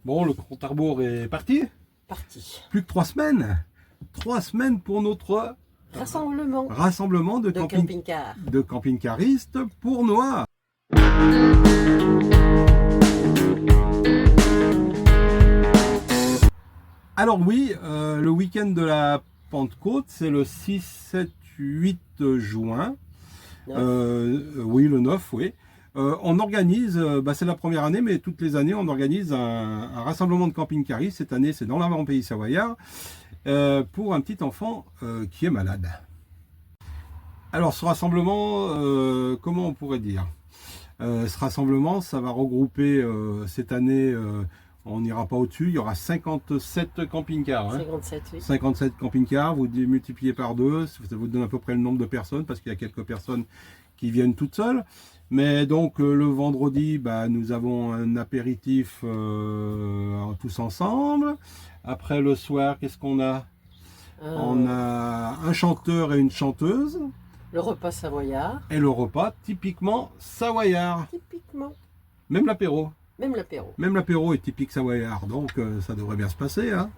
Bon, le compte à rebours est parti. Parti. Plus que 3 semaines. 3 semaines pour notre Rassemblement de de camping-car. camping-caristes pour Noix. Alors oui, le week-end de la Pentecôte, c'est le 6, 7, 8 juin. Oui, le 9, oui. On organise, c'est la première année, mais toutes les années, on organise un rassemblement de camping-caristes. Cette année, c'est dans l'avant-pays savoyard, pour un petit enfant qui est malade. Alors, ce rassemblement, comment on pourrait dire? Ce rassemblement, ça va regrouper cette année, on n'ira pas au-dessus, il y aura 57 camping-cars. 57, oui. 57 camping-cars, vous multipliez par 2, ça vous donne à peu près le nombre de personnes, parce qu'il y a quelques personnes qui viennent toutes seules. Mais donc le vendredi, nous avons un apéritif tous ensemble. Après le soir, qu'est-ce qu'on a? On a un chanteur et une chanteuse. Le repas savoyard. Et le repas typiquement savoyard. Typiquement. Même l'apéro. Même l'apéro. Même l'apéro est typique savoyard, donc ça devrait bien se passer. Hein.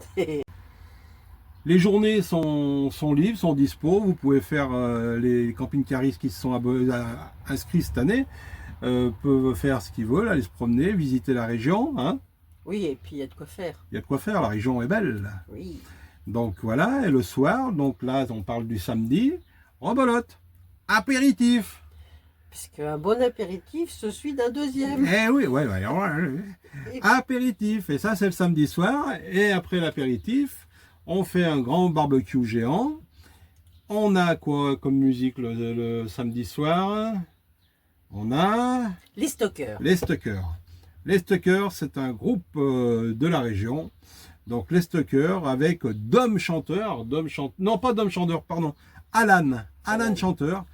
Les journées sont libres, sont dispo. Vous pouvez faire, les camping-caristes qui se sont inscrits cette année peuvent faire ce qu'ils veulent, aller se promener, visiter la région. Hein. Oui, et puis il y a de quoi faire. Il y a de quoi faire, la région est belle. Oui. Donc voilà, et le soir, donc là on parle du samedi, rebolote, apéritif. Puisque un bon apéritif se suit d'un deuxième. Eh oui, ouais. Apéritif, et ça c'est le samedi soir, et après l'apéritif, on fait un grand barbecue géant. On a quoi comme musique le samedi soir? On a... Les Stockers. Les Stockers. Les Stockers, c'est un groupe de la région. Donc les Stockers avec Dom Chanteur, non pas Dom Chanteur, pardon, Alan Chanteur,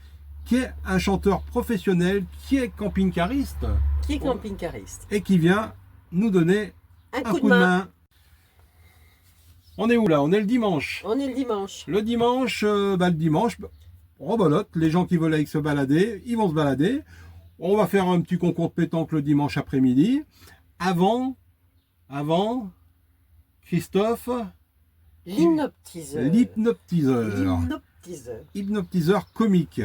qui est un chanteur professionnel, qui est camping-cariste. Qui est camping-cariste. Et qui vient nous donner un coup de main. On est où là? On est le dimanche. On est le dimanche. Le dimanche, rebolote. Les gens qui veulent aller se balader, ils vont se balader. On va faire un petit concours de pétanque le dimanche après-midi. Avant, Christophe, l'hypnotiseur. Hypnotiseur comique.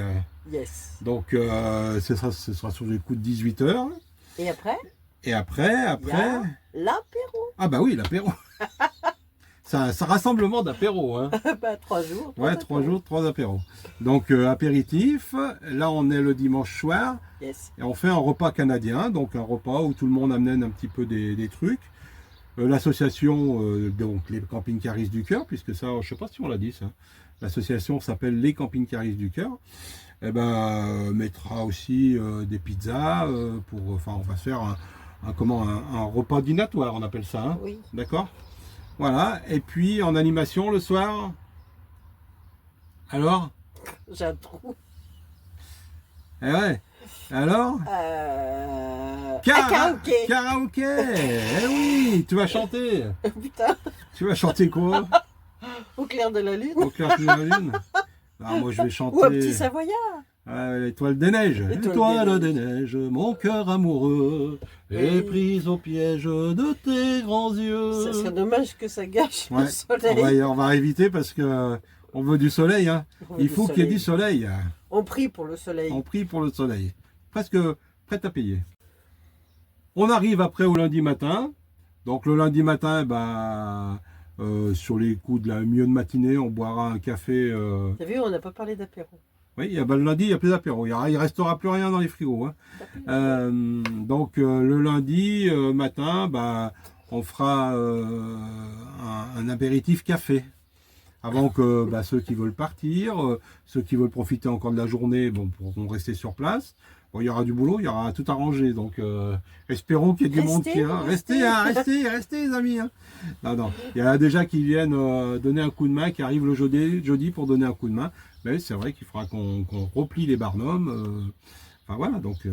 Yes. Donc, ce sera sur les coups de 18h. Et après? Et après, l'apéro. Ah bah oui, l'apéro. C'est un rassemblement d'apéro. Hein. 3 jours. Ouais, 3 jours, 3 apéros. Donc, apéritif. Là, on est le dimanche soir. Yes. Et on fait un repas canadien. Donc, un repas où tout le monde amène un petit peu des trucs. L'association, donc les camping-caristes du cœur, puisque ça, je sais pas si on l'a dit ça. L'association s'appelle les camping-caristes du cœur. Mettra aussi des pizzas on va faire un repas dînatoire, on appelle ça. Hein. Oui. D'accord. Voilà. Et puis en animation le soir. Alors? J'ai un trou. Eh ouais. Alors? Karaoké. Karaoké. Eh oui. Tu vas chanter. Putain. Tu vas chanter quoi? Au clair de la lune. Au clair de la lune. Ah, moi je vais chanter. Ou un petit savoyard. L'étoile des neiges. Étoile des neiges, mon cœur amoureux est prise au piège de tes grands yeux. Ça serait dommage que ça gâche le soleil. On va éviter parce que on veut du soleil. Hein. Il faut qu'il y ait du soleil. On prie pour le soleil. On prie pour le soleil. Presque prêt à payer. On arrive après au lundi matin. Donc le lundi matin, sur les coups de la milieu de matinée, on boira un café. T'as vu, on n'a pas parlé d'apéro. Oui, le lundi, il n'y a plus d'apéro. Il ne restera plus rien dans les frigos. Hein. Donc, le lundi matin, on fera un apéritif café. Avant que ceux qui veulent partir, ceux qui veulent profiter encore de la journée, pourront rester sur place. Bon, il y aura du boulot, il y aura tout arrangé. Donc, espérons qu'il y ait du monde qui vient. Restez, les amis. Hein. Non. Il y en a déjà qui viennent donner un coup de main, qui arrivent le jeudi pour donner un coup de main. Mais c'est vrai qu'il faudra qu'on replie les barnums. Voilà, donc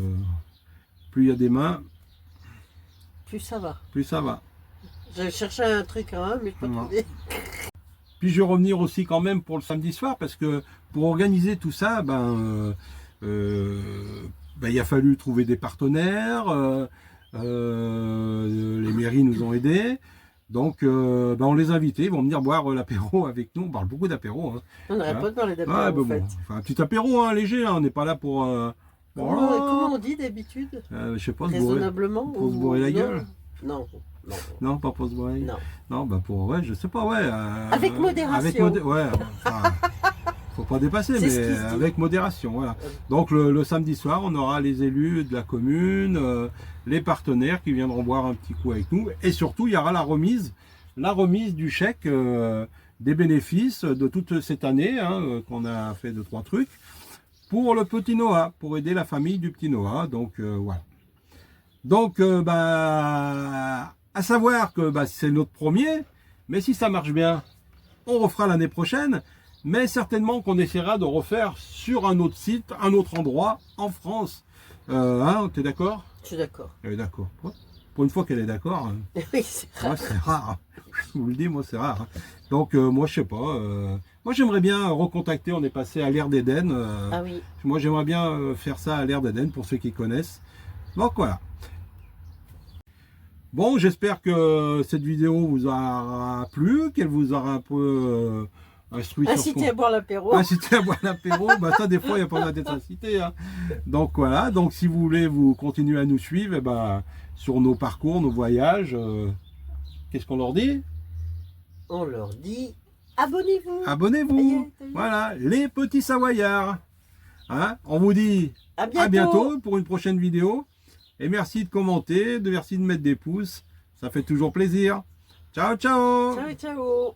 plus il y a des mains, plus ça va. Plus ça va. J'avais cherché un truc, hein, mais je ne peux pas trouver. Puis je vais revenir aussi quand même pour le samedi soir, parce que pour organiser tout ça, il a fallu trouver des partenaires. Les mairies nous ont aidés. Donc, on les a invités, ils vont venir boire l'apéro avec nous. On parle beaucoup d'apéro. Hein. On n'aurait pas parlé d'apéro, Ouais, en fait. bon, enfin, un petit apéro hein, léger, hein, on n'est pas là pour... Comment on dit d'habitude? Je sais pas, Raisonnablement? pour se bourrer la non? gueule. Non. Non. Non, pas pour se bourrer. Non. Non, bah pour, ouais, je sais pas, ouais. Avec modération. Ouais, enfin, faut pas dépasser, C'est ce mais qui se dit. avec modération, voilà. Donc le samedi soir, on aura les élus de la commune, les partenaires qui viendront boire un petit coup avec nous, et surtout il y aura la remise du chèque des bénéfices de toute cette année, hein, qu'on a fait 2-3 trucs, pour le petit Noah, pour aider la famille du petit Noah. Donc voilà. Donc à savoir que c'est notre premier, mais si ça marche bien, on refera l'année prochaine. Mais certainement qu'on essaiera de refaire sur un autre site, un autre endroit en France. Hein, t'es d'accord? Je suis d'accord. Elle est d'accord. Pour une fois qu'elle est d'accord. Oui, c'est rare. Moi, c'est rare. Je vous le dis, moi, c'est rare. Donc, moi, je sais pas. Moi, j'aimerais bien recontacter. On est passé à l'ère d'Éden. Ah oui. Moi, j'aimerais bien faire ça à l'ère d'Éden pour ceux qui connaissent. Donc, voilà. Bon, j'espère que cette vidéo vous aura plu, qu'elle vous aura un peu... Incité à boire l'apéro. Incité à boire l'apéro, ça des fois il n'y a pas besoin d'être incité. Hein. Donc voilà, donc si vous voulez vous continuer à nous suivre, sur nos parcours, nos voyages, qu'est-ce qu'on leur dit? On leur dit abonnez-vous. Abonnez-vous. Voilà, les petits Savoyards. Hein, on vous dit à bientôt pour une prochaine vidéo. Et merci de commenter, merci de mettre des pouces. Ça fait toujours plaisir. Ciao, ciao. Ciao, ciao.